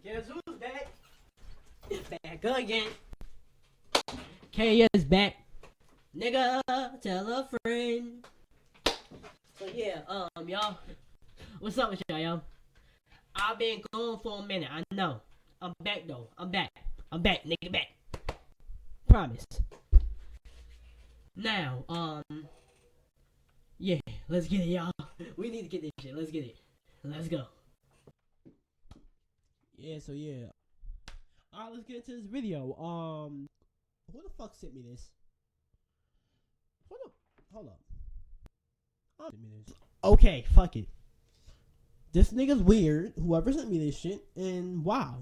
Guess who's back? Back again. KS back. Nigga, tell a friend. So yeah, y'all. What's up with y'all? I've been gone for a minute, I know. I'm back though. I'm back, nigga back. Promise. Now, yeah, let's get it, y'all. We need to get this shit. Let's get it. Let's go. Yeah, so yeah. Alright, let's get into this video. Who the fuck sent me this? Hold up. Okay, fuck it. This nigga's weird. Whoever sent me this shit, and wow.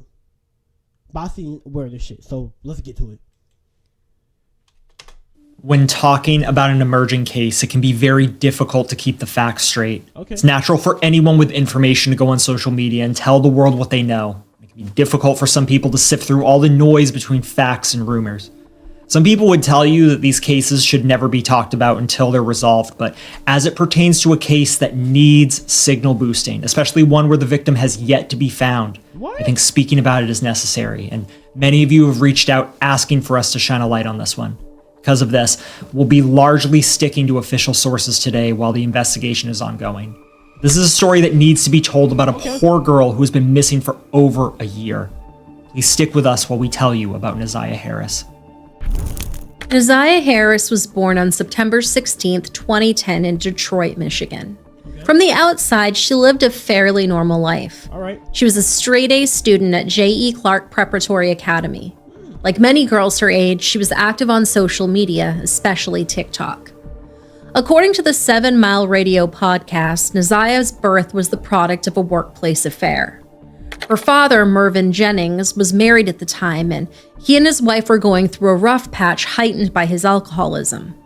Bossy aware of this shit. So let's get to it. When talking about an emerging case, it can be very difficult to keep the facts straight. Okay. It's natural for anyone with information to go on social media and tell the world what they know. It can be difficult for some people to sift through all the noise between facts and rumors. Some people would tell you that these cases should never be talked about until they're resolved, but as it pertains to a case that needs signal boosting, especially one where the victim has yet to be found, I think speaking about it is necessary, and many of you have reached out asking for us to shine a light on this one. Because of this, we'll be largely sticking to official sources today while the investigation is ongoing. This is a story that needs to be told about a poor girl who has been missing for over a year. Please stick with us while we tell you about Ziyah Harris. Ziyah Harris was born on September 16, 2010 in Detroit, Michigan. From the outside, she lived a fairly normal life. She was a straight-A student at J.E. Clark Preparatory Academy. Like many girls her age, she was active on social media, especially TikTok. According to the 7 Mile Radio podcast, Ziyah's birth was the product of a workplace affair. Her father, Mervyn Jennings, was married at the time, and he and his wife were going through a rough patch heightened by his alcoholism.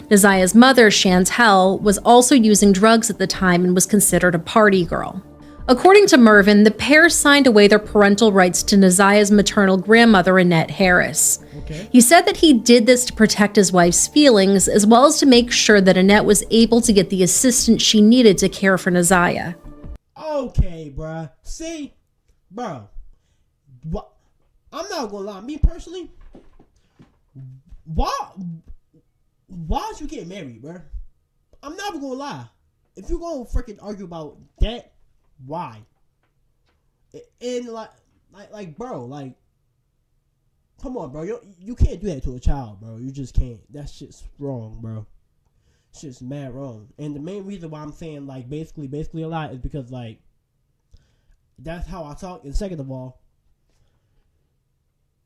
Ziyah's mother, Chantel, was also using drugs at the time and was considered a party girl. According to Mervyn, the pair signed away their parental rights to Ziyah's maternal grandmother, Annette Harris. He said that he did this to protect his wife's feelings, as well as to make sure that Annette was able to get the assistance she needed to care for Ziyah. Okay, bruh. See? Bro. What? I'm not gonna lie. Me personally, why'd you get married, bruh? I'm never gonna lie. If you're gonna freaking argue about that, why? And like, bro, like, come on, bro. You can't do that to a child, bro. You just can't. That shit's wrong, bro. Shit's mad wrong. And the main reason why I'm saying, like, basically a lot is because, like, that's how I talk. And second of all,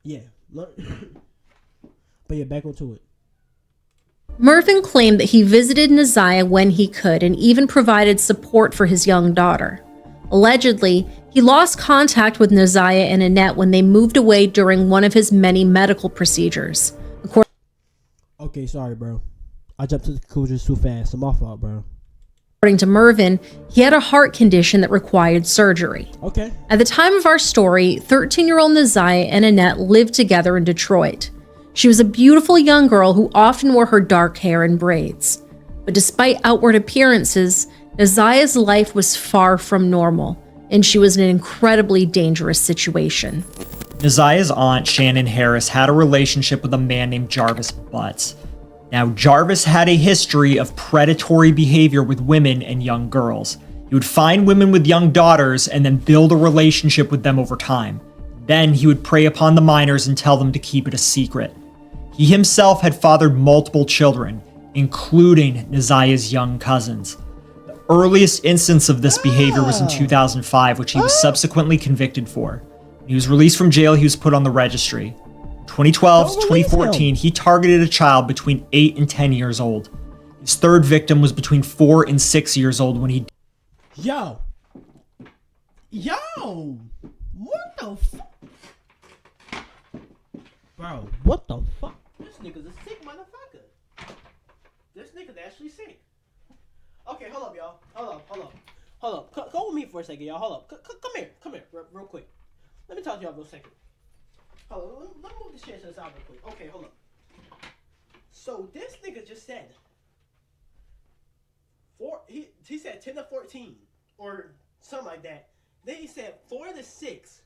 yeah. But yeah, back onto it. Mervyn claimed that he visited Ziyah when he could and even provided support for his young daughter. Allegedly, he lost contact with Ziyah and Annette when they moved away during one of his many medical procedures. Okay, sorry, bro. I jumped to the conclusions too fast. I'm off out, bro. According to Mervyn, he had a heart condition that required surgery. Okay. At the time of our story, 13-year-old Ziyah and Annette lived together in Detroit. She was a beautiful young girl who often wore her dark hair in braids. But despite outward appearances, Ziyah's life was far from normal, and she was in an incredibly dangerous situation. Ziyah's aunt, Shannon Harris, had a relationship with a man named Jarvis Butts. Now, Jarvis had a history of predatory behavior with women and young girls. He would find women with young daughters and then build a relationship with them over time. Then he would prey upon the minors and tell them to keep it a secret. He himself had fathered multiple children, including Ziyah's young cousins. The earliest instance of this behavior was in 2005, which he was subsequently convicted for. When he was released from jail, he was put on the registry. 2012 to 2014, he targeted a child between 8 and 10 years old. His third victim was between 4 and 6 years old when he... Yo! What the fuck? Bro, what the fuck? This nigga's a sick motherfucker. This nigga's actually sick. Okay, hold up, y'all. Hold up. Go with me for a second, y'all. Hold up. Come here, real quick. Let me talk to y'all for a second. Hold on, let me move this shit to the side real quick. Okay, hold up. So this nigga just said he said 10 to 14 or something like that. Then he said 4 to 6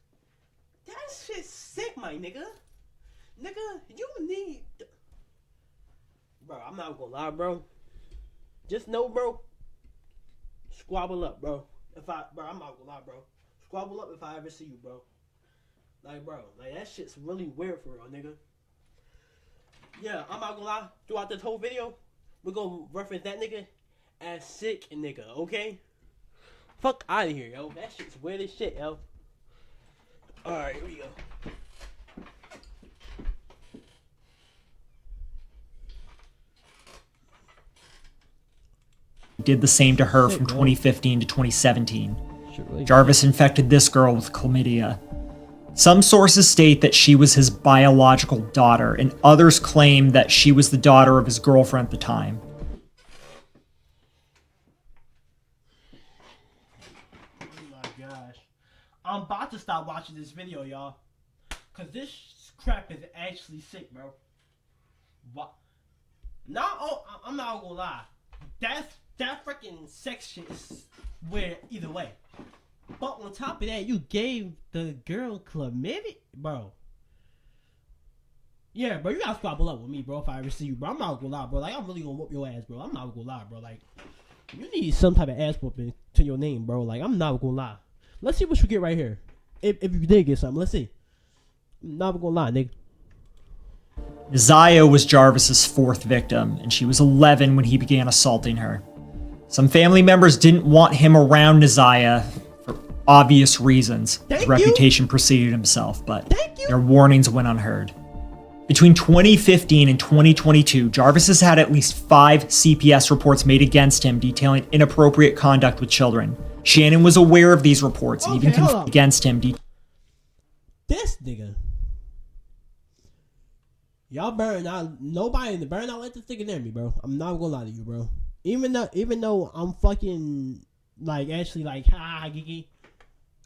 That shit's sick, my nigga. Nigga, you need... Bro, I'm not gonna lie, bro. Just know, bro. Squabble up, bro. Bro, I'm not gonna lie, bro. Squabble up if I ever see you, bro. Like, bro, like, that shit's really weird for real, nigga. Yeah, I'm not gonna lie. Throughout this whole video, we're gonna reference that nigga as sick nigga, okay? Fuck out of here, yo. That shit's weird as shit, yo. Alright, here we go. Did the same to her from 2015 to 2017. Jarvis infected this girl with chlamydia. Some sources state that she was his biological daughter, and others claim that she was the daughter of his girlfriend at the time. Oh my gosh. I'm about to stop watching this video, y'all. Cause this crap is actually sick, bro. What? I'm not gonna lie. That freaking sex shit is weird either way. But on top of that, you gave the girl chlamydia, bro. Yeah, bro, you gotta squabble up with me, bro, if I ever see you, bro. I'm not gonna lie, bro. Like, I'm really gonna whoop your ass, bro. I'm not gonna lie, bro. Like, you need some type of ass whooping to your name, bro. Like, I'm not gonna lie. Let's see what you get right here. If you did get something, let's see. I'm not gonna lie, nigga. Ziyah was Jarvis's fourth victim, and she was 11 when he began assaulting her. Some family members didn't want him around Ziyah for obvious reasons. His reputation preceded himself, but their warnings went unheard. Between 2015 and 2022, Jarvis has had at least 5 CPS reports made against him detailing inappropriate conduct with children. Shannon was aware of these reports and even confirmed against him. This nigga. Y'all better not, nobody better not let this nigga near me, bro. I'm not gonna lie to you, bro. Even though I'm fucking, like, actually, like, ha, gigi.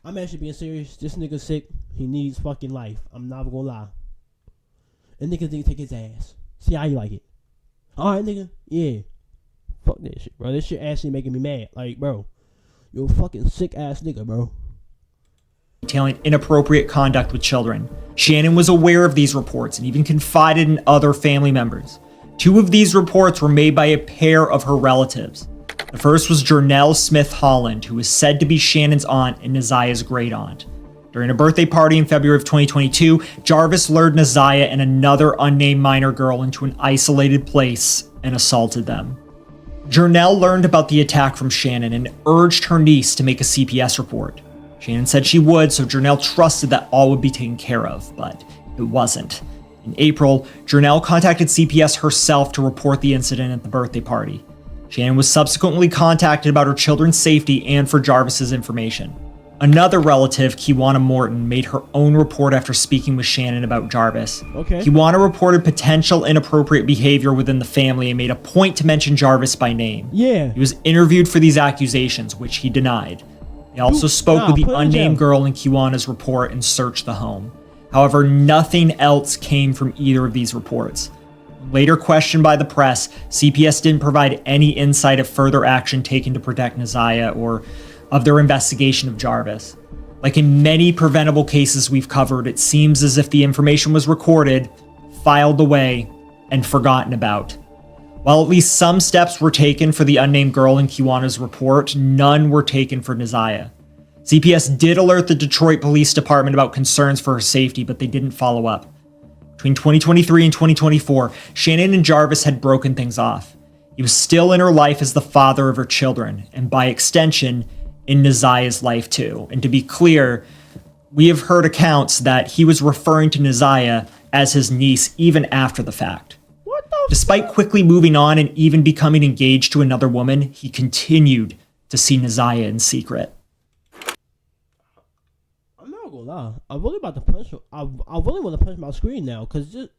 I'm actually being serious. This nigga sick. He needs fucking life. I'm not gonna lie. And niggas need to take his ass. See how you like it. Alright, nigga. Yeah. Fuck that shit, bro. This shit actually making me mad. Like, bro. You're a fucking sick ass nigga, bro. Detailing inappropriate conduct with children. Shannon was aware of these reports and even confided in other family members. 2 of these reports were made by a pair of her relatives. The first was Jernell Smith Holland, who was said to be Shannon's aunt and Naziyah's great aunt. During a birthday party in February of 2022, Jarvis lured Ziyah and another unnamed minor girl into an isolated place and assaulted them. Jernell learned about the attack from Shannon and urged her niece to make a CPS report. Shannon said she would, so Jernell trusted that all would be taken care of, but it wasn't. In April, Jernell contacted CPS herself to report the incident at the birthday party. Shannon was subsequently contacted about her children's safety and for Jarvis's information. Another relative, Kiwana Morton, made her own report after speaking with Shannon about Jarvis. Kiwana reported potential inappropriate behavior within the family and made a point to mention Jarvis by name. He was interviewed for these accusations, which he denied. He also spoke with the unnamed girl in Kiwana's report and searched the home. However, nothing else came from either of these reports. Later questioned by the press, CPS didn't provide any insight of further action taken to protect Ziyah or of their investigation of Jarvis. Like in many preventable cases we've covered, it seems as if the information was recorded, filed away, and forgotten about. While at least some steps were taken for the unnamed girl in Kiwana's report, none were taken for Ziyah. CPS did alert the Detroit Police Department about concerns for her safety, but they didn't follow up. Between 2023 and 2024, Shannon and Jarvis had broken things off. He was still in her life as the father of her children, and by extension, in Ziyah's life too. And to be clear, we have heard accounts that he was referring to Ziyah as his niece even after the fact. Despite quickly moving on and even becoming engaged to another woman, he continued to see Ziyah in secret. I'm not gonna lie. I'm really about to punch. I really want to punch my screen now, cause just.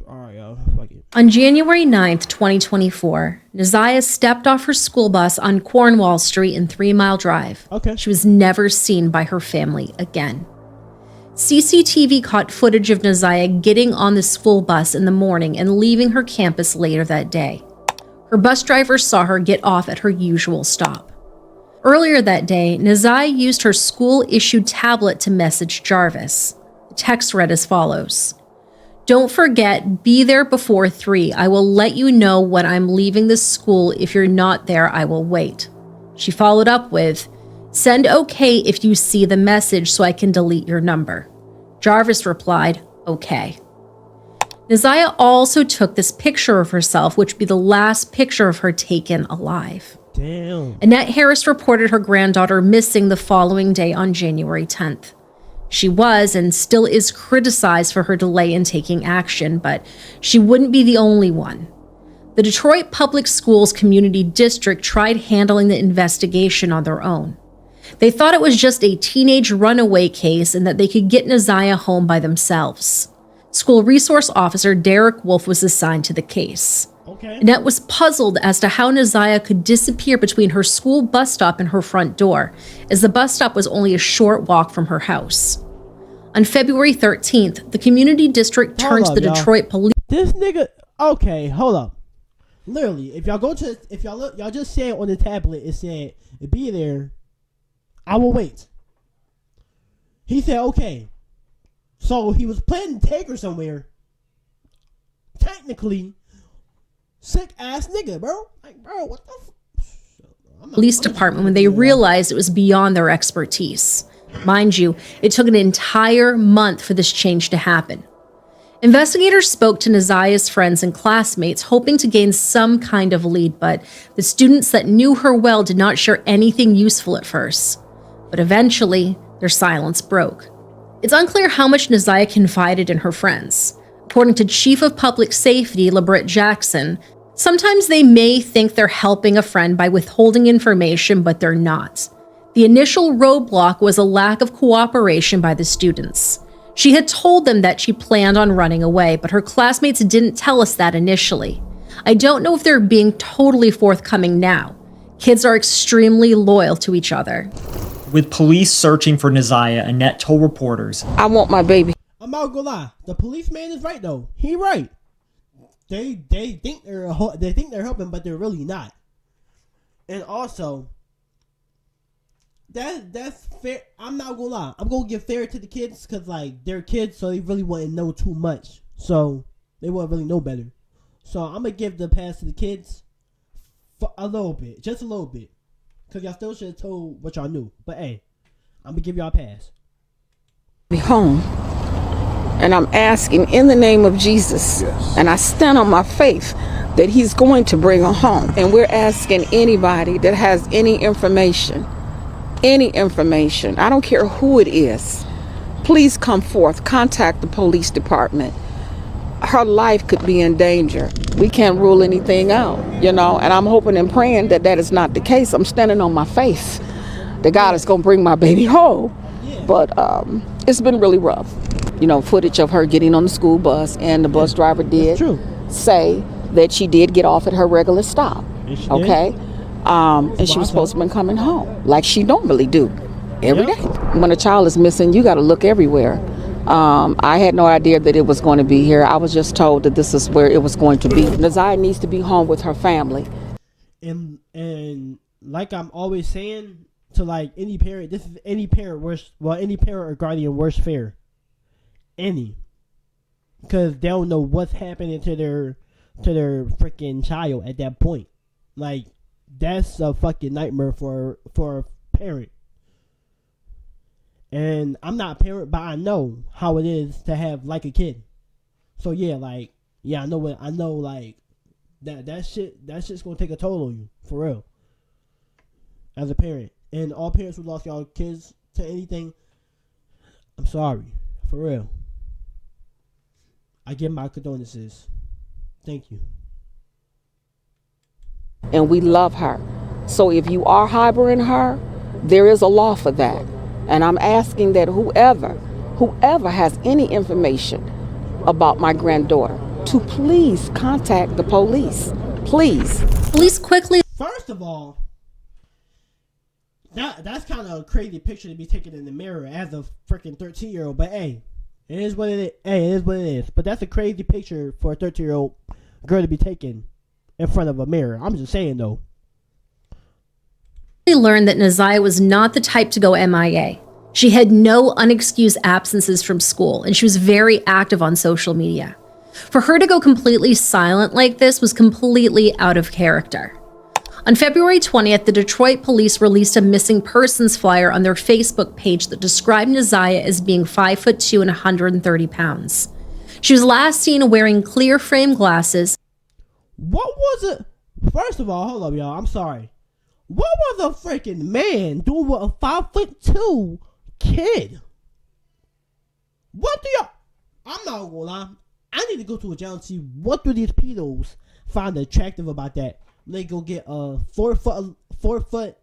Alright, y'all. Fuck it. On January 9th, 2024, Ziyah stepped off her school bus on Cornwall Street in 3 Mile Drive. She was never seen by her family again. CCTV caught footage of Ziyah getting on the school bus in the morning and leaving her campus later that day. Her bus driver saw her get off at her usual stop. Earlier that day, Ziyah used her school-issued tablet to message Jarvis. The text read as follows: "Don't forget, be there before 3. I will let you know when I'm leaving the school. If you're not there, I will wait." She followed up with, "Send okay if you see the message so I can delete your number." Jarvis replied, "Okay." Ziyah also took this picture of herself, which would be the last picture of her taken alive. Damn. Annette Harris reported her granddaughter missing the following day on January 10th. She was and still is criticized for her delay in taking action, but she wouldn't be the only one. The Detroit Public Schools Community District tried handling the investigation on their own. They thought it was just a teenage runaway case and that they could get Ziyah home by themselves. School resource officer Derek Wolf was assigned to the case. Okay. Annette was puzzled as to how Ziyah could disappear between her school bus stop and her front door, as the bus stop was only a short walk from her house. On February 13th, the community district turned to the Detroit police. This nigga. Okay, hold up. Literally, if y'all go to, if y'all look, y'all just say it on the tablet. It said, "Be there. I will wait." He said, "Okay." So he was planning to take her somewhere. Technically, sick ass nigga, bro. Like, bro, what the Police department when they realized it was beyond their expertise. Mind you, it took an entire month for this change to happen. Investigators spoke to Ziyah's friends and classmates, hoping to gain some kind of lead, but the students that knew her well did not share anything useful at first. But eventually, their silence broke. It's unclear how much Ziyah confided in her friends. According to Chief of Public Safety, LaBritt Jackson, sometimes they may think they're helping a friend by withholding information, but they're not. The initial roadblock was a lack of cooperation by the students. She had told them that she planned on running away, but her classmates didn't tell us that initially. I don't know if they're being totally forthcoming now. Kids are extremely loyal to each other. With police searching for Ziyah, Annette told reporters, "I want my baby." I'm not gonna lie. The policeman is right though. He right. They think they're helping, but they're really not. And also, that's fair. I'm not gonna lie. I'm gonna give fair to the kids because like they're kids, so they really wouldn't know too much. So they wouldn't really know better. So I'm gonna give the pass to the kids for a little bit, just a little bit, because y'all still should have told what y'all knew. But hey, I'm gonna give y'all a pass. Be home. And I'm asking in the name of Jesus, and I stand on my faith that he's going to bring her home. And we're asking anybody that has any information, I don't care who it is, please come forth, contact the police department. Her life could be in danger. We can't rule anything out, and I'm hoping and praying that that is not the case. I'm standing on my faith that God is going to bring my baby home. But it's been really rough. Footage of her getting on the school bus, and the bus driver did say that she did get off at her regular stop. Okay? And she was supposed to have been coming home like she normally do every day. When a child is missing, you got to look everywhere. I had no idea that it was going to be here. I was just told that this is where it was going to be. Ziyah needs to be home with her family. And like I'm always saying to like any parent, this is any parent or guardian worst fear. Any, because they don't know what's happening to their freaking child at that point. Like that's a fucking nightmare for a parent. And I'm not a parent, but I know how it is to have like a kid. So I know like that shit's gonna take a toll on you for real. As a parent, and all parents who lost y'all kids to anything, I'm sorry, for real. I give my condolences. Thank you. And we love her. So if you are harboring her, there is a law for that. And I'm asking that whoever has any information about my granddaughter to please contact the police. Please. Police quickly. First of all, that's kind of a crazy picture to be taken in the mirror as a freaking 13-year-old. But hey, it is what it is. Hey, it is what it is. But that's a crazy picture for a 13-year-old girl to be taken in front of a mirror. I'm just saying though. learned that Ziyah was not the type to go MIA. She had no unexcused absences from school, and she was very active on social media. For her to go completely silent like this was completely out of character. On February 20th, the Detroit police released a missing persons flyer on their Facebook page that described Ziyah as being 5'2" and 130 pounds. She was last seen wearing clear frame glasses. What was it? First of all, hold up, y'all. I'm sorry. What was a freaking man doing with a 5'2" kid? What do y'all? I'm not gonna lie. I need to go to a jail and see what do these pedos find attractive about that. They go get a 4'11"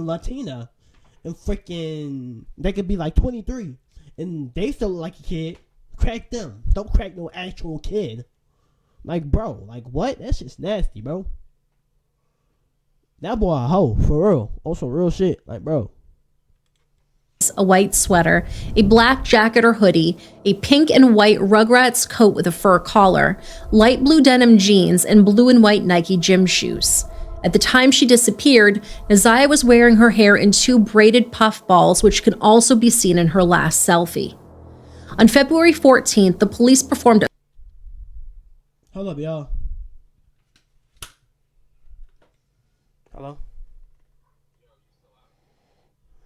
Latina, and freaking they could be like 23, and they still look like a kid. Crack them. Don't crack no actual kid. Like, bro, like what? That's just nasty, bro. That boy a hoe, for real. Also real shit. Like, bro. A white sweater, a black jacket or hoodie, a pink and white Rugrats coat with a fur collar, light blue denim jeans, and blue and white Nike gym shoes. At the time she disappeared, Ziyah was wearing her hair in 2 braided puff balls, which can also be seen in her last selfie. On February 14th, the police performed a... Hold up, y'all. Hello?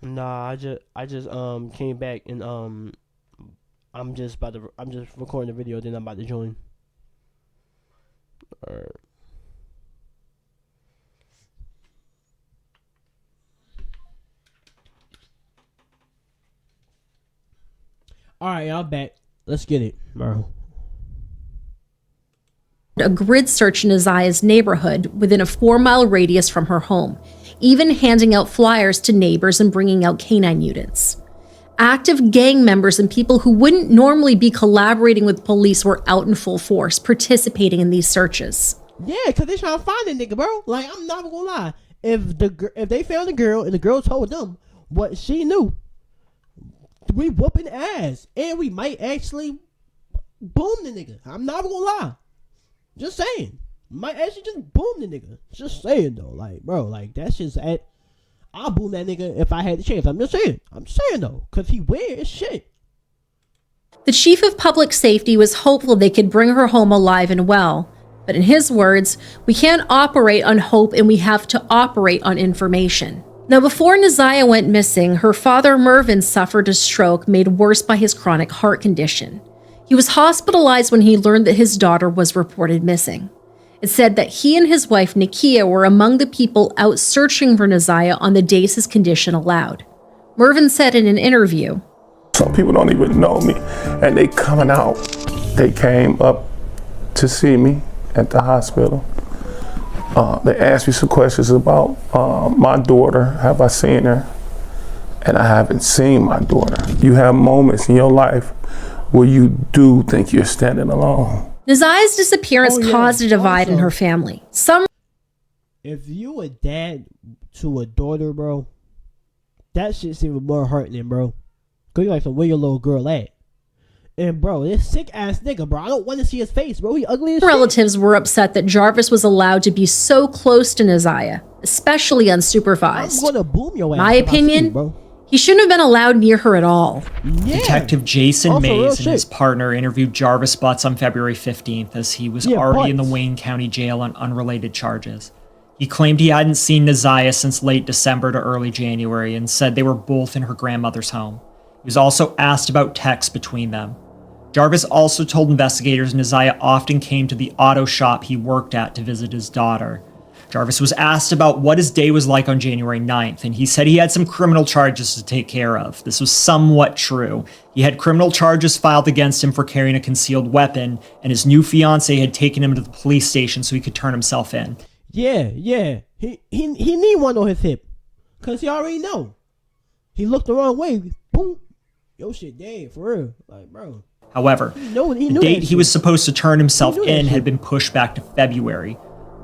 Nah, I just came back and I'm just recording the video, then I'm about to join. Alright, y'all back. Let's get it, bro. A grid search in Ziyah's neighborhood within a 4-mile radius from her home, even handing out flyers to neighbors and bringing out canine units. Active gang members and people who wouldn't normally be collaborating with police were out in full force, participating in these searches. Yeah, because they trying to find that nigga, bro. Like, I'm not gonna lie. If they found the girl and the girl told them what she knew, we whooping ass. And we might actually boom the nigga. I'm not gonna lie. Just saying. Might actually just boom the nigga. Just saying though. Like, bro, like that's just I'll boom that nigga if I had the chance. I'm just saying though. Cause he weird as shit. The chief of public safety was hopeful they could bring her home alive and well. But in his words, we can't operate on hope and we have to operate on information. Now, before Ziyah went missing, her father Mervyn suffered a stroke made worse by his chronic heart condition. He was hospitalized when he learned that his daughter was reported missing. It said that he and his wife Nakia were among the people out searching for Ziyah on the days his condition allowed. Mervyn said in an interview, "Some people don't even know me, and they coming out. They came up to see me at the hospital. They asked me some questions about my daughter. Have I seen her? And I haven't seen my daughter. You have moments in your life where you do think you're standing alone." Ziyah's disappearance caused a divide in her family. If you a dad to a daughter, bro, that shit's even more hurting, bro. Cause you like, so where your little girl at? And bro, this sick ass nigga, bro, I don't want to see his face, bro. He ugly as shit. Relatives were upset that Jarvis was allowed to be so close to Ziyah, especially unsupervised. I'm gonna boom your ass. My opinion, bro. He shouldn't have been allowed near her at all. Yeah. Detective Jason Also, Mays and his partner interviewed Jarvis Butts on February 15th as he was already in the Wayne County Jail on unrelated charges. He claimed he hadn't seen Ziyah since late December to early January and said they were both in her grandmother's home. He was also asked about texts between them. Jarvis also told investigators Ziyah often came to the auto shop he worked at to visit his daughter. Jarvis was asked about what his day was like on January 9th, and he said he had some criminal charges to take care of. This was somewhat true. He had criminal charges filed against him for carrying a concealed weapon, and his new fiancée had taken him to the police station so he could turn himself in. Yeah. He need one on his hip. Cause he already know. He looked the wrong way. Boom. Yo shit dead, for real. Like, bro. However, the date he was supposed to turn himself in had been pushed back to February.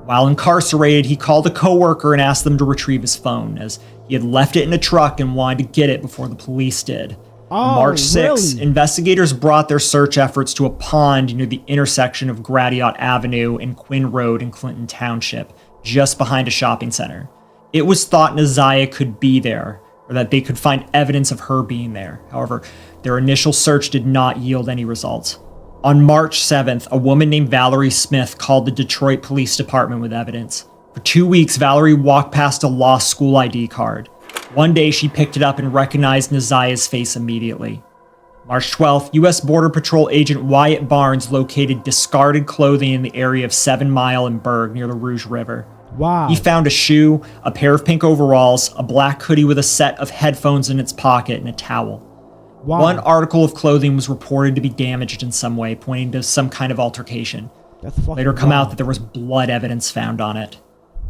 While incarcerated, he called a coworker and asked them to retrieve his phone, as he had left it in a truck and wanted to get it before the police did. On March 6th, investigators brought their search efforts to a pond near the intersection of Gratiot Avenue and Quinn Road in Clinton Township, just behind a shopping center. It was thought Ziyah could be there, or that they could find evidence of her being there. However, their initial search did not yield any results. On March 7th, a woman named Valerie Smith called the Detroit Police Department with evidence. For 2 weeks, Valerie walked past a lost school ID card. One day, she picked it up and recognized Ziyah's face immediately. March 12th, U.S. Border Patrol agent Wyatt Barnes located discarded clothing in the area of 7 Mile and Berg near the Rouge River. Wow. He found a shoe, a pair of pink overalls, a black hoodie with a set of headphones in its pocket, and a towel. Wow. One article of clothing was reported to be damaged in some way, pointing to some kind of altercation. That's Later come out that there was blood evidence found on it.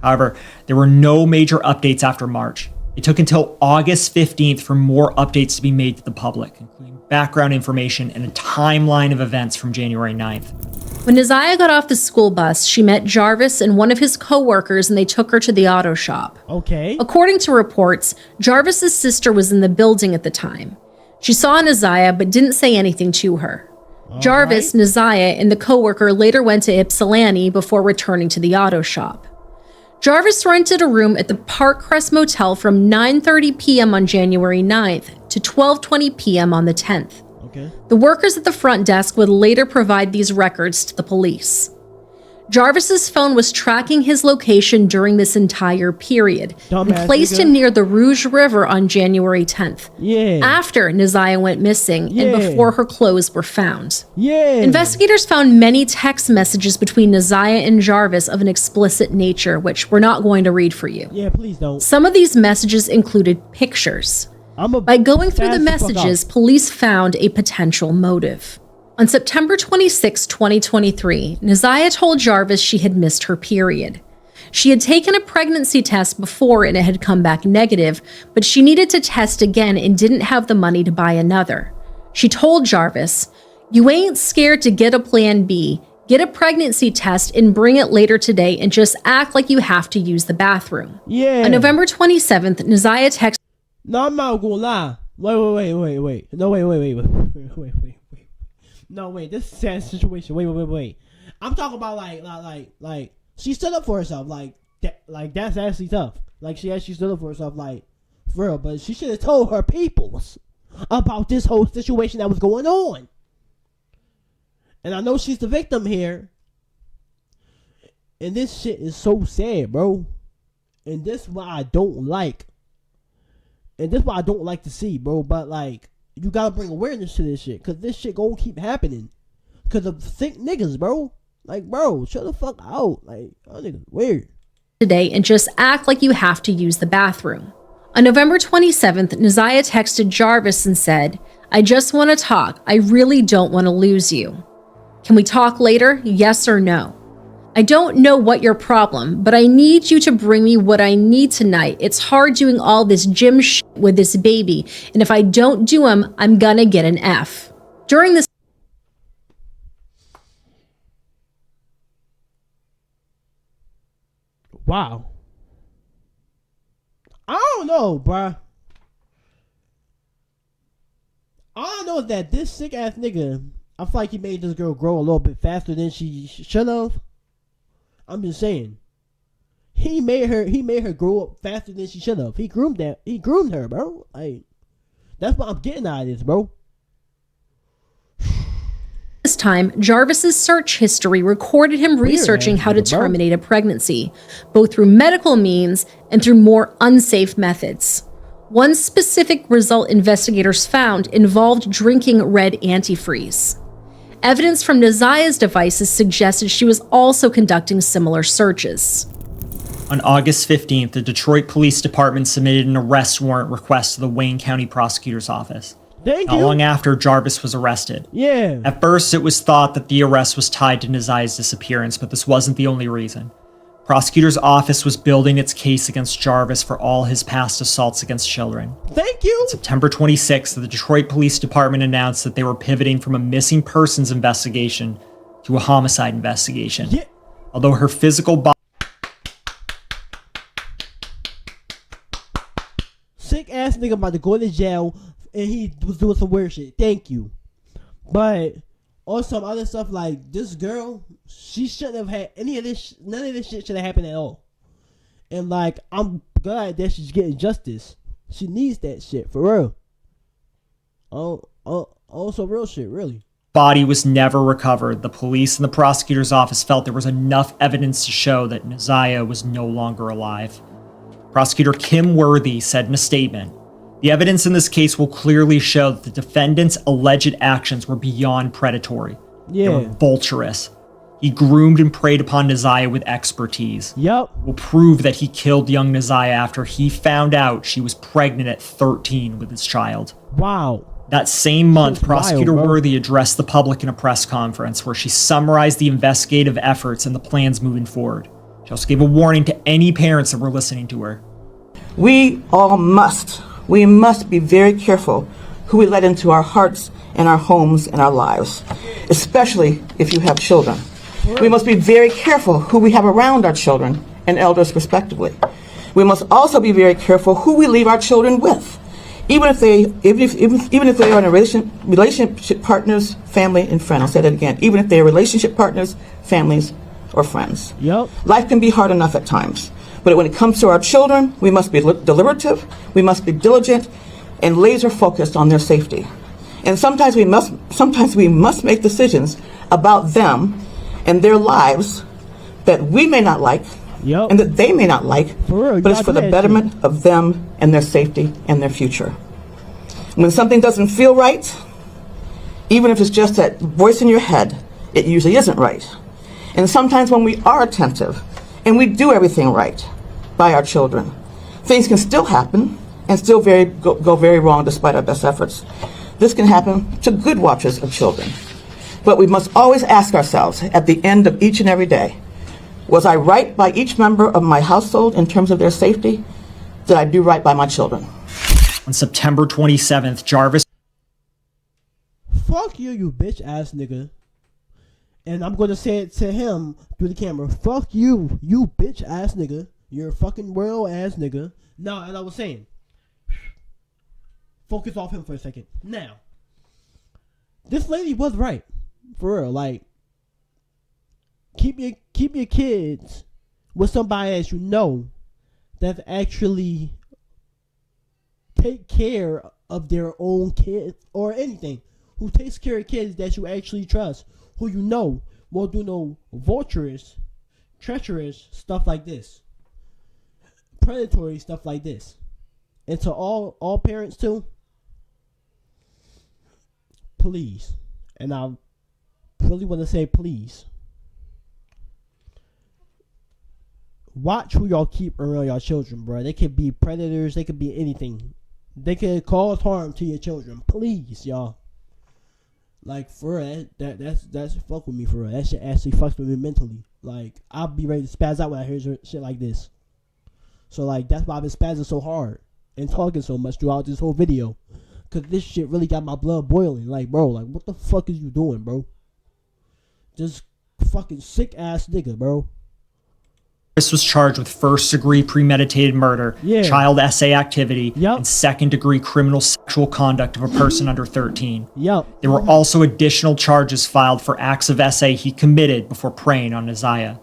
However, there were no major updates after March. It took until August 15th for more updates to be made to the public, including background information and a timeline of events from January 9th. When Ziyah got off the school bus, she met Jarvis and one of his co-workers, and they took her to the auto shop. Okay. According to reports, Jarvis's sister was in the building at the time. She saw Ziyah but didn't say anything to her. Jarvis, Ziyah, and the co-worker later went to Ypsilanti before returning to the auto shop. Jarvis rented a room at the Park Crest Motel from 9:30 p.m. on January 9th to 12:20 p.m. on the 10th. Okay. The workers at the front desk would later provide these records to the police. Jarvis's phone was tracking his location during this entire period and placed him near the Rouge River on January 10th. Yeah. After Ziyah went missing and before her clothes were found. Yeah. Investigators found many text messages between Ziyah and Jarvis of an explicit nature, which we're not going to read for you. Yeah, please don't. Some of these messages included pictures. By going through the messages, police found a potential motive. On September 26, 2023, Ziyah told Jarvis she had missed her period. She had taken a pregnancy test before and it had come back negative, but she needed to test again and didn't have the money to buy another. She told Jarvis, "You ain't scared to get a plan B. Get a pregnancy test and bring it later today and just act like you have to use the bathroom." Yeah. On November 27th, Ziyah texted. No, I'm not gonna lie. Wait. No, wait. No, wait. This is a sad situation. Wait. I'm talking about like she stood up for herself. Like that's actually tough. Like she actually stood up for herself. Like for real. But she should have told her peoples about this whole situation that was going on. And I know she's the victim here. And this shit is so sad, bro. And this is what I don't like. And this is what I don't like to see, bro. But like, you gotta bring awareness to this shit, cause this shit gonna keep happening, cause of thick niggas, bro. Like, bro, shut the fuck out. Like, y'all niggas weird. Today and just act like you have to use the bathroom. On November 27th, Ziyah texted Jarvis and said, "I just want to talk. I really don't want to lose you. Can we talk later? Yes or no? I don't know what your problem, but I need you to bring me what I need tonight. It's hard doing all this gym shit with this baby, and if I don't do them, I'm gonna get an F." During this Wow. I don't know, bruh. All I know is that this sick ass nigga, I feel like he made this girl grow a little bit faster than she should have. I'm just saying. He made her grow up faster than she should have. He groomed her, bro. Like, that's what I'm getting out of this, bro. This time, Jarvis's search history recorded him researching how to terminate a pregnancy, both through medical means and through more unsafe methods. One specific result investigators found involved drinking red antifreeze. Evidence from Ziyah's devices suggested she was also conducting similar searches. On August 15th, the Detroit Police Department submitted an arrest warrant request to the Wayne County Prosecutor's Office. Not long after, Jarvis was arrested. Yeah. At first, it was thought that the arrest was tied to Ziyah's disappearance, but this wasn't the only reason. Prosecutor's office was building its case against Jarvis for all his past assaults against children. Thank you. On September 26th, the Detroit Police Department announced that they were pivoting from a missing persons investigation to a homicide investigation. Yeah. Although her physical body... Sick ass nigga about to go to jail and he was doing some weird shit. Thank you. But or some other stuff, like this girl, she shouldn't have had any of this. None of this shit should have happened at all. And like, I'm glad that she's getting justice. She needs that shit for real. Also real shit, really. Body was never recovered. The police and the prosecutor's office felt there was enough evidence to show that Ziyah was no longer alive. Prosecutor Kim Worthy said in a statement, "The evidence in this case will clearly show that the defendant's alleged actions were beyond predatory. They were vulturous. He groomed and preyed upon Ziyah with expertise. Will prove that he killed young Ziyah after he found out she was pregnant at 13 with his child." Wow. That same month, That's Prosecutor wild, bro. Worthy addressed the public in a press conference where she summarized the investigative efforts and the plans moving forward. She also gave a warning to any parents that were listening to her. We must be very careful who we let into our hearts and our homes and our lives, especially if you have children. We must be very careful who we have around our children and elders respectively. We must also be very careful who we leave our children with, even if they are in a relationship partners, family, and friends. I'll say that again. Even if they are relationship partners, families, or friends. Life can be hard enough at times. But when it comes to our children, we must be deliberative, we must be diligent, and laser focused on their safety. And sometimes we must make decisions about them and their lives that we may not like, and that they may not like, but it's for the betterment of them and their safety and their future. When something doesn't feel right, even if it's just that voice in your head, it usually isn't right. And sometimes when we are attentive and we do everything right by our children, things can still happen and still go very wrong despite our best efforts. This can happen to good watchers of children. But we must always ask ourselves at the end of each and every day, was I right by each member of my household in terms of their safety? Did I do right by my children? On September 27th, Jarvis... Fuck you, you bitch ass nigga. And I'm gonna say it to him through the camera. Fuck you, you bitch ass nigga. You're a fucking royal ass nigga. No, as I was saying, focus off him for a second. Now, this lady was right. For real, like, keep your kids with somebody that you know that actually take care of their own kids or anything. Who takes care of kids that you actually trust, who you know won't do no vulturous, treacherous stuff like this, predatory stuff like this. And to all parents too, please, and I really want to say please, watch who y'all keep around your children, bro. They could be predators, they could be anything. They could cause harm to your children. Please, y'all. Like, for real, that's fuck with me, for real. That shit actually fucks with me mentally. Like, I'll be ready to spaz out when I hear shit like this. So, like, that's why I've been spazzing so hard and talking so much throughout this whole video. Because this shit really got my blood boiling. Like, bro, like, what the fuck is you doing, bro? Just fucking sick ass nigga, bro. Chris was charged with first-degree premeditated murder, child essay activity, and second-degree criminal sexual conduct of a person under 13. There were also additional charges filed for acts of essay he committed before preying on Ziyah.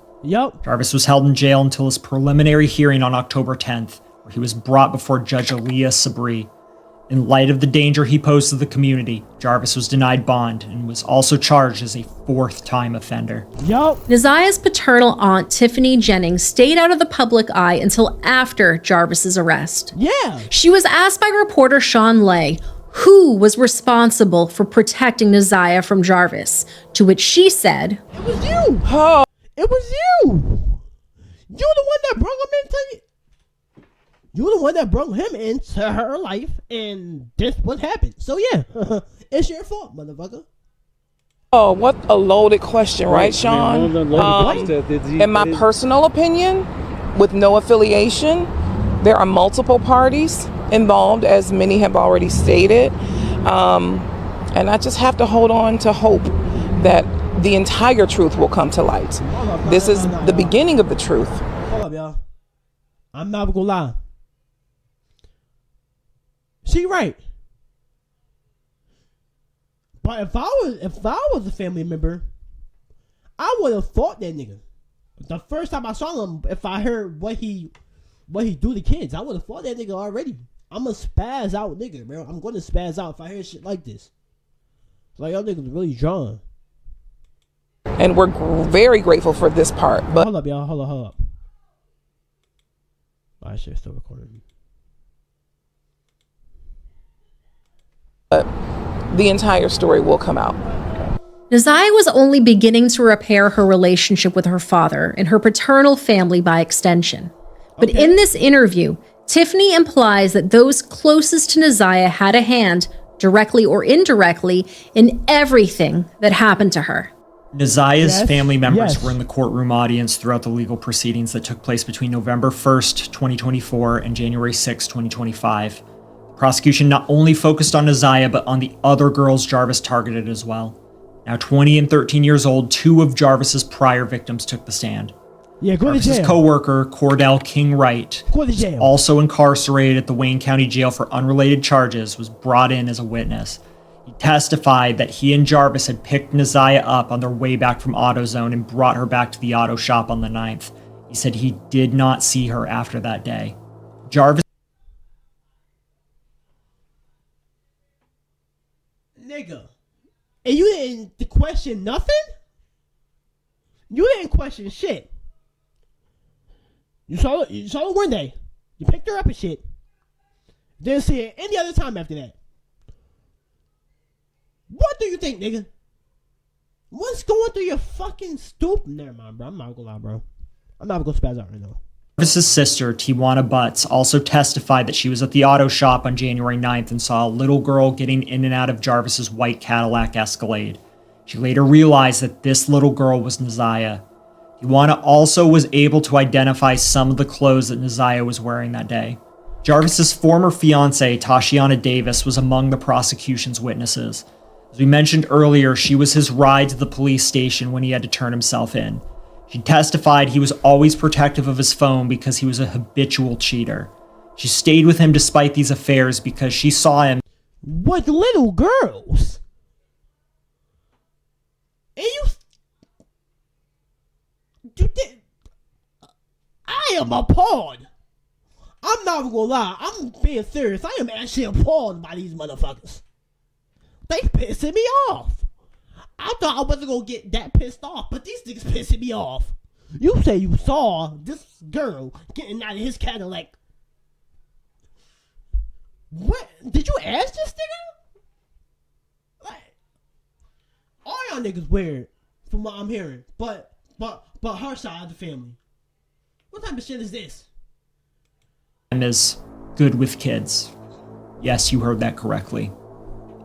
Jarvis was held in jail until his preliminary hearing on October 10th, where he was brought before Judge Aaliyah Sabri. In light of the danger he posed to the community, Jarvis was denied bond and was also charged as a fourth-time offender. Ziyah's paternal aunt, Tiffany Jennings, stayed out of the public eye until after Jarvis's arrest. She was asked by reporter Sean Lay who was responsible for protecting Ziyah from Jarvis, to which she said, "It was you! Oh. It was you! You're the one that brought him into it. You're the one that brought him into her life, and this what happened. So yeah, it's your fault, motherfucker." Oh, what a loaded question, right, Sean? In my personal opinion, with no affiliation, there are multiple parties involved, as many have already stated. And I just have to hold on to hope that the entire truth will come to light. This is the beginning of the truth. Hold up, y'all. I'm not gonna lie. She right. But if I was a family member, I would have fought that nigga. The first time I saw him, if I heard what he what he do to kids. I would have fought that nigga already. I'm a spaz out nigga, bro. I'm gonna spaz out if I hear shit like this. Like, y'all niggas really drawn. And we're very grateful for this part. But hold up, y'all. Hold up. I should still recording. But the entire story will come out. Ziyah was only beginning to repair her relationship with her father and her paternal family by extension. But in this interview, Tiffany implies that those closest to Ziyah had a hand, directly or indirectly, in everything that happened to her. Ziyah's family members were in the courtroom audience throughout the legal proceedings that took place between November 1st, 2024 and January 6, 2025. The prosecution not only focused on Ziyah, but on the other girls Jarvis targeted as well. Now 20 and 13 years old, two of Jarvis's prior victims took the stand. Yeah, go to jail. Jarvis's co-worker, Cordell King Wright, also incarcerated at the Wayne County Jail for unrelated charges, was brought in as a witness. He testified that he and Jarvis had picked Ziyah up on their way back from AutoZone and brought her back to the auto shop on the 9th. He said he did not see her after that day. Jarvis... Nigga. And you didn't question nothing? You didn't question shit. You saw her one day. You picked her up and shit. Didn't see her any other time after that. What do you think, nigga? What's going through your fucking stupid? Never mind, bro. I'm not gonna lie, bro. I'm not gonna spaz out right now. Jarvis's sister, Tijuana Butts, also testified that she was at the auto shop on January 9th and saw a little girl getting in and out of Jarvis's white Cadillac Escalade. She later realized that this little girl was Ziyah. Tijuana also was able to identify some of the clothes that Ziyah was wearing that day. Jarvis's former fiancée, Tashiana Davis, was among the prosecution's witnesses. As we mentioned earlier, she was his ride to the police station when he had to turn himself in. She testified he was always protective of his phone because he was a habitual cheater. She stayed with him despite these affairs because she saw him with little girls. And you did. I am appalled. I'm not gonna lie. I'm being serious. I am actually appalled by these motherfuckers. They pissing me off. I thought I wasn't gonna get that pissed off, but these niggas pissing me off. You say you saw this girl getting out of his Cadillac. What? Did you ask this nigga? Like, all y'all niggas weird, from what I'm hearing. But her side of the family. What type of shit is this? Is good with kids. Yes, you heard that correctly.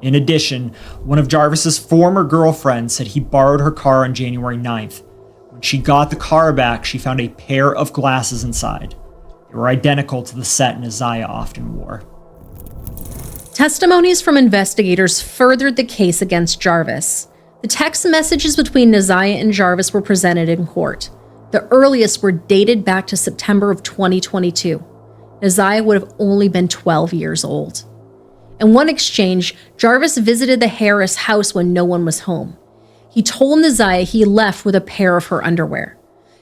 In addition, one of Jarvis's former girlfriends said he borrowed her car on January 9th. When she got the car back, she found a pair of glasses inside. They were identical to the set Ziyah often wore. Testimonies from investigators furthered the case against Jarvis. The text messages between Ziyah and Jarvis were presented in court. The earliest were dated back to September of 2022. Ziyah would have only been 12 years old. In one exchange, Jarvis visited the Harris house when no one was home. He told Ziyah he left with a pair of her underwear.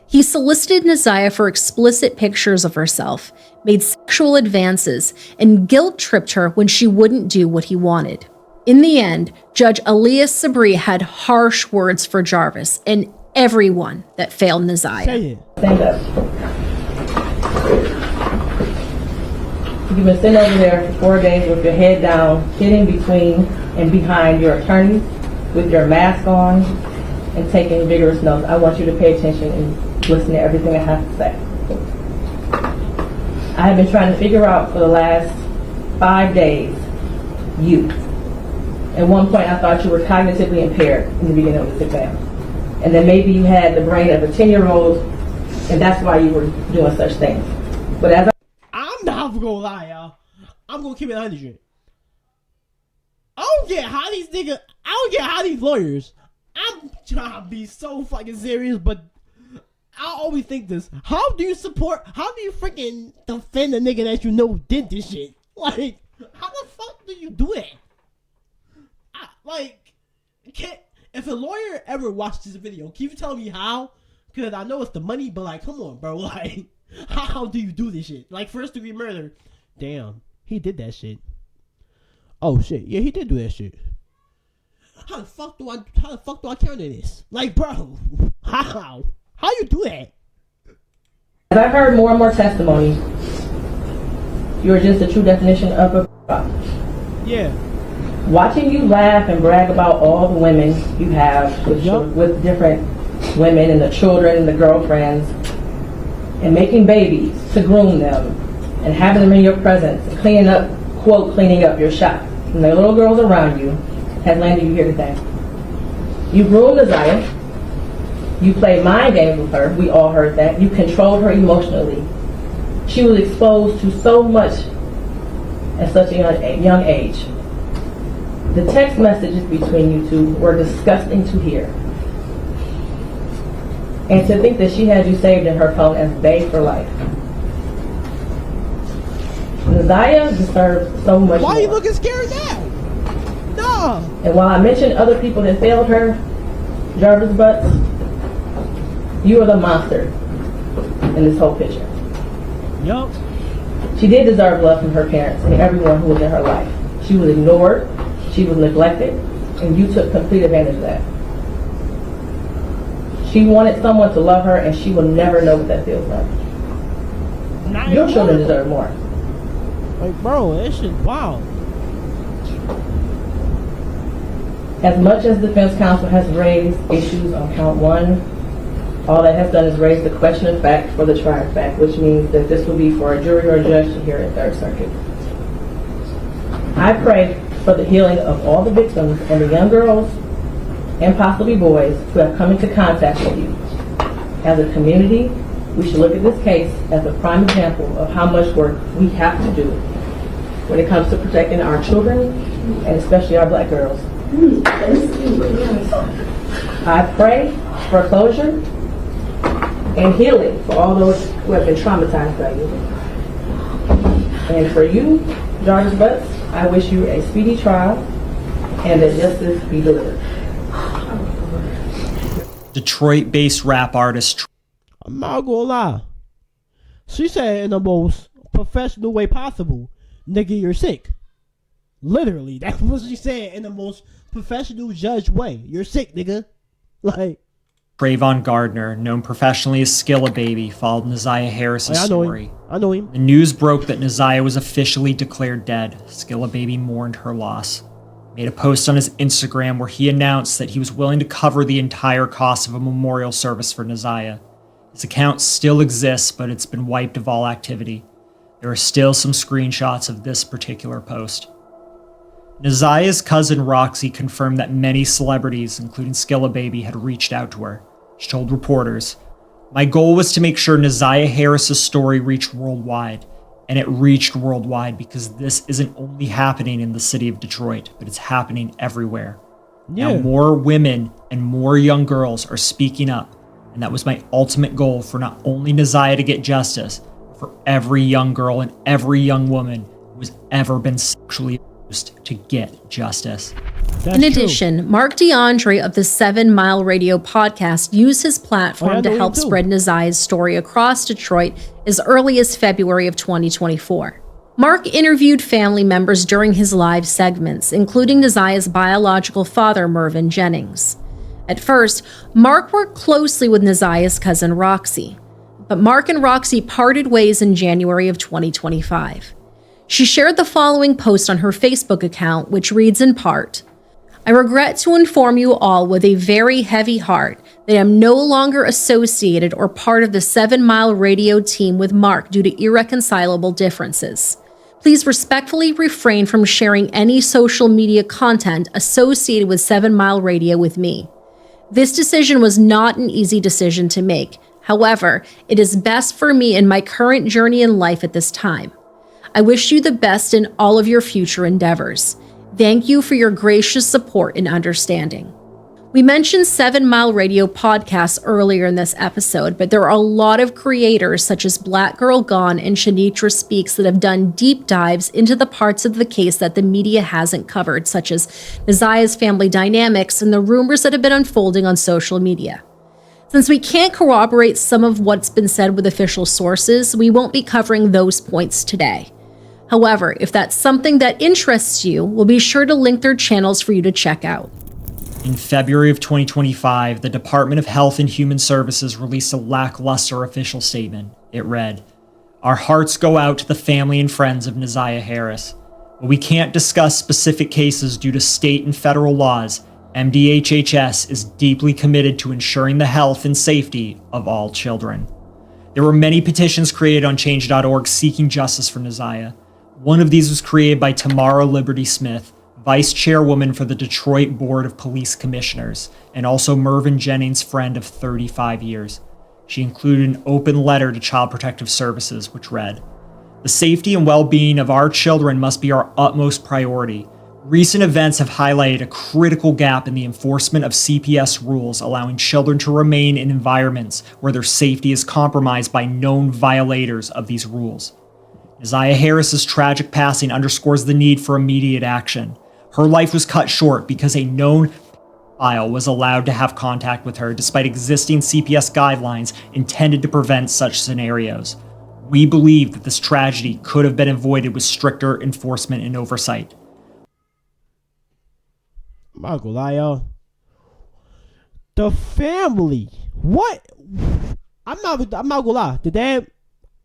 He solicited Ziyah for explicit pictures of herself, made sexual advances, and guilt-tripped her when she wouldn't do what he wanted. In the end, Judge Elias Sabri had harsh words for Jarvis and everyone that failed Ziyah. Stand up. You've been sitting over there for 4 days with your head down, sitting between and behind your attorneys with your mask on and taking vigorous notes. I want you to pay attention and listen to everything I have to say. I have been trying to figure out for the last 5 days, you. At one point I thought you were cognitively impaired in the beginning of this exam. And then maybe you had the brain of a 10-year-old and that's why you were doing such things. But as I'm not gonna lie, y'all. I'm gonna keep it 100. I don't get how these niggas, I don't get how these lawyers, I'm trying to be so fucking serious, but I always think this. How do you freaking defend a nigga that you know did this shit? Like, how the fuck do you do that? If a lawyer ever watched this video, can you tell me how? Because I know it's the money, but like, come on, bro. Like, How do you do this shit? Like, first degree murder. Damn, he did that shit. Oh shit, yeah, he did do that shit. How the fuck do I counter this? Like, bro, how you do that? As I heard more and more testimony, you are just the true definition of a Yeah. Watching you laugh and brag about all the women you have with different women and the children and the girlfriends, and making babies to groom them and having them in your presence and cleaning up your shop and the little girls around you has landed you here today. You groomed Ziyah. You played mind games with her. We all heard that. You controlled her emotionally. She was exposed to so much at such a young age. The text messages between you two were disgusting to hear. And to think that she had you saved in her phone as bae for life. Ziyah deserves so much more. Why are you looking scared now? No. And while I mentioned other people that failed her, Jarvis Butts, you are the monster in this whole picture. Yup. She did deserve love from her parents and everyone who was in her life. She was ignored, she was neglected, and you took complete advantage of that. She wanted someone to love her, and she will never know what that feels like. Your children deserve more. Like, bro, that shit, wow. As much as the defense counsel has raised issues on count one, all that has done is raise the question of fact for the trier of fact, which means that this will be for a jury or a judge to hear in Third Circuit. I pray for the healing of all the victims and the young girls and possibly boys who have come into contact with you. As a community, we should look at this case as a prime example of how much work we have to do when it comes to protecting our children and especially our black girls. I pray for closure and healing for all those who have been traumatized by you. And for you, Jarvis Butts, I wish you a speedy trial and that justice be delivered. Detroit-based rap artist. I'm not gonna lie. She said in the most professional way possible, nigga, you're sick. Literally, that's what she said in the most professional judge way. You're sick, nigga. Like, Trayvon Gardner, known professionally as Skilla Baby, followed Ziyah Harris's story. I know him. The news broke that Ziyah was officially declared dead. Skilla Baby mourned her loss. He made a post on his Instagram where he announced that he was willing to cover the entire cost of a memorial service for Ziyah. His account still exists, but it's been wiped of all activity. There are still some screenshots of this particular post. Ziyah's cousin Roxy confirmed that many celebrities, including Skilla Baby, had reached out to her. She told reporters, "My goal was to make sure Ziyah Harris's story reached worldwide, and it reached worldwide because this isn't only happening in the city of Detroit, but it's happening everywhere. Yeah. Now more women and more young girls are speaking up, and that was my ultimate goal for not only Ziyah to get justice, but for every young girl and every young woman who has ever been sexually abused to get justice." In addition, Mark DeAndre of the 7 Mile Radio podcast used his platform to help spread Ziyah's story across Detroit as early as February of 2024. Mark interviewed family members during his live segments, including Ziyah's biological father, Mervyn Jennings. At first, Mark worked closely with Ziyah's cousin Roxy, but Mark and Roxy parted ways in January of 2025. She shared the following post on her Facebook account, which reads in part, "I regret to inform you all with a very heavy heart that I am no longer associated or part of the 7 Mile Radio team with Mark due to irreconcilable differences. Please respectfully refrain from sharing any social media content associated with 7 Mile Radio with me. This decision was not an easy decision to make. However, it is best for me in my current journey in life at this time. I wish you the best in all of your future endeavors. Thank you for your gracious support and understanding." We mentioned 7 Mile Radio podcasts earlier in this episode, but there are a lot of creators such as Black Girl Gone and Shanitra Speaks that have done deep dives into the parts of the case that the media hasn't covered, such as Ziyah's family dynamics and the rumors that have been unfolding on social media. Since we can't corroborate some of what's been said with official sources, we won't be covering those points today. However, if that's something that interests you, we'll be sure to link their channels for you to check out. In February of 2025, the Department of Health and Human Services released a lackluster official statement. It read, "Our hearts go out to the family and friends of Ziyah Harris. While we can't discuss specific cases due to state and federal laws, MDHHS is deeply committed to ensuring the health and safety of all children." There were many petitions created on change.org seeking justice for Ziyah. One of these was created by Tamara Liberty Smith, Vice Chairwoman for the Detroit Board of Police Commissioners, and also Mervyn Jennings' friend of 35 years. She included an open letter to Child Protective Services, which read, "The safety and well-being of our children must be our utmost priority. Recent events have highlighted a critical gap in the enforcement of CPS rules, allowing children to remain in environments where their safety is compromised by known violators of these rules. Ziyah Harris's tragic passing underscores the need for immediate action. Her life was cut short because a known pedophile was allowed to have contact with her despite existing CPS guidelines intended to prevent such scenarios. We believe that this tragedy could have been avoided with stricter enforcement and oversight." I'm not gonna lie, y'all. The family. What? I'm not gonna lie. The dad,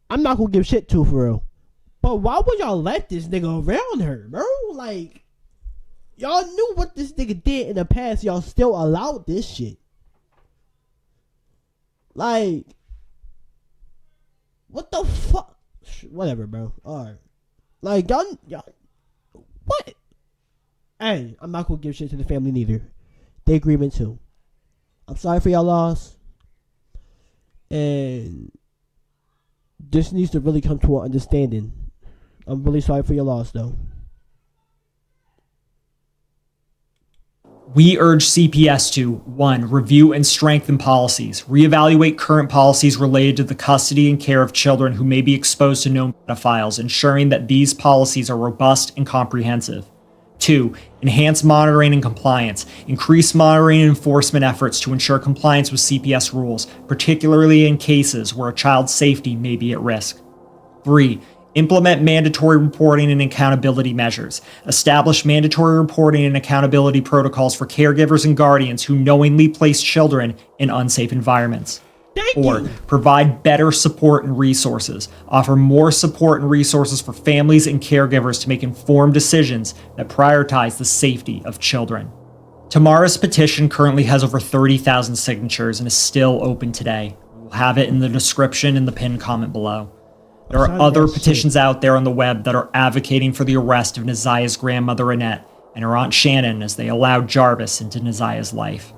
I'm not gonna give shit to for real. But why would y'all let this nigga around her, bro? Like, y'all knew what this nigga did in the past. Y'all still allowed this shit. Like, what the fuck? Whatever, bro. Alright. Like, y'all, what? Hey, I'm not gonna give shit to the family neither. They agreement too. I'm sorry for y'all loss. And this needs to really come to an understanding. I'm really sorry for your loss, though. We urge CPS to 1. Review and strengthen policies. Reevaluate current policies related to the custody and care of children who may be exposed to known pedophiles, ensuring that these policies are robust and comprehensive. 2. Enhance monitoring and compliance. Increase monitoring and enforcement efforts to ensure compliance with CPS rules, particularly in cases where a child's safety may be at risk. 3. Implement mandatory reporting and accountability measures. Establish mandatory reporting and accountability protocols for caregivers and guardians who knowingly place children in unsafe environments. 4. Provide better support and resources. Offer more support and resources for families and caregivers to make informed decisions that prioritize the safety of children. Tamara's petition currently has over 30,000 signatures and is still open today. We'll have it in the description and the pinned comment below. There are other petitions out there on the web that are advocating for the arrest of Ziyah's grandmother Annette and her aunt Shannon as they allowed Jarvis into Ziyah's life.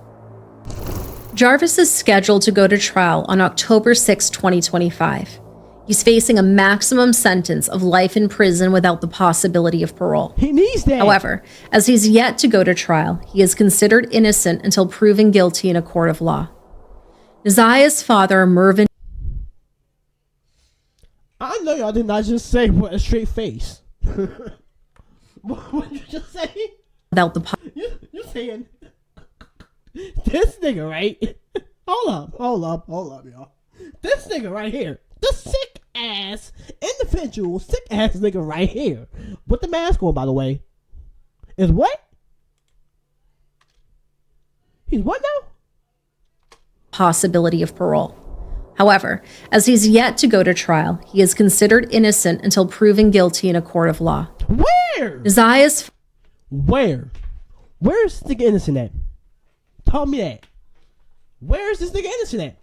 Jarvis is scheduled to go to trial on October 6, 2025. He's facing a maximum sentence of life in prison without the possibility of parole. He needs that. However, as he's yet to go to trial, he is considered innocent until proven guilty in a court of law. Ziyah's father, Mervyn. I know y'all did not just say with a straight face. What did you just say? Without the You saying this nigga, right? Hold up, y'all. This nigga right here, the sick ass individual, sick ass nigga right here, with the mask on, by the way, is what? He's what now? Possibility of parole. However, as he's yet to go to trial, he is considered innocent until proven guilty in a court of law. Where? Ziyah's. Where? Where's this nigga innocent at? Tell me that. Where's this nigga innocent at?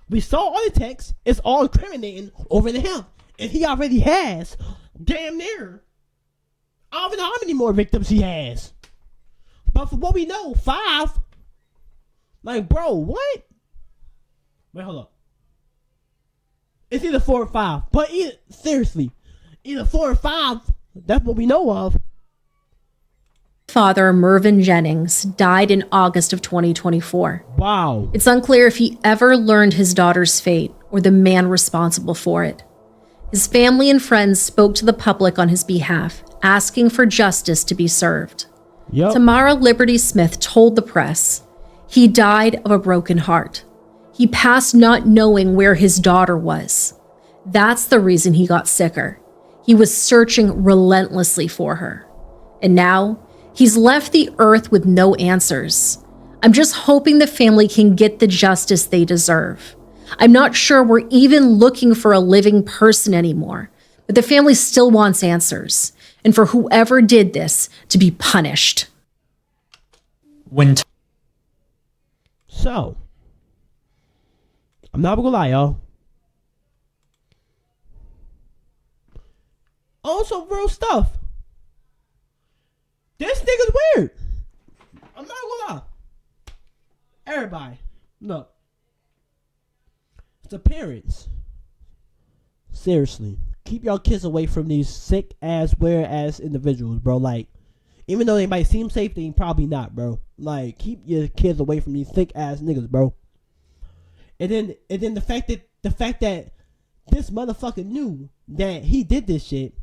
We saw all the texts. It's all incriminating over to him. And he already has damn near, I don't know how many more victims he has. But for what we know, 5. Like, bro, what? Wait, hold up. It's either 4 or 5. But seriously, either 4 or 5. That's what we know of. Father, Mervyn Jennings, died in August of 2024. Wow. It's unclear if he ever learned his daughter's fate or the man responsible for it. His family and friends spoke to the public on his behalf, asking for justice to be served. Tamara Liberty Smith told the press, "He died of a broken heart. He He passed not knowing where his daughter was. That's the reason he got sicker. He was searching relentlessly for her. And now, he's left the earth with no answers. I'm just hoping the family can get the justice they deserve. I'm not sure we're even looking for a living person anymore, but the family still wants answers, and for whoever did this to be punished. So, I'm not gonna lie, y'all. Also, real stuff. This nigga's weird. I'm not gonna lie. Everybody, look. The parents, seriously, keep y'all kids away from these sick ass, weird ass individuals, bro. Like, even though they might seem safe, they probably not, bro. Like, keep your kids away from these sick ass niggas, bro. And then the fact that this motherfucker knew that he did this shit,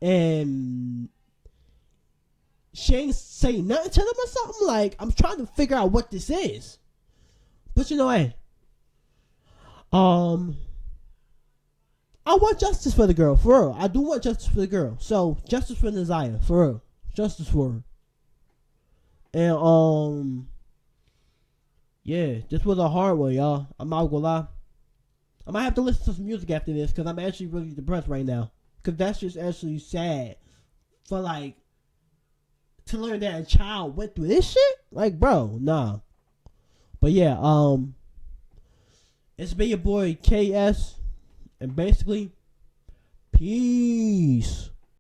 and she ain't say nothing to them or something. Like, I'm trying to figure out what this is. But you know, hey. I want justice for the girl, for real. I do want justice for the girl. So, justice for Ziyah, for real. Justice for her. And, yeah, this was a hard one, y'all. I'm not gonna lie. I might have to listen to some music after this, because I'm actually really depressed right now. Because that's just actually sad. For, like, to learn that a child went through this shit? Like, bro, nah. But yeah, it's been your boy KS, and basically, peace.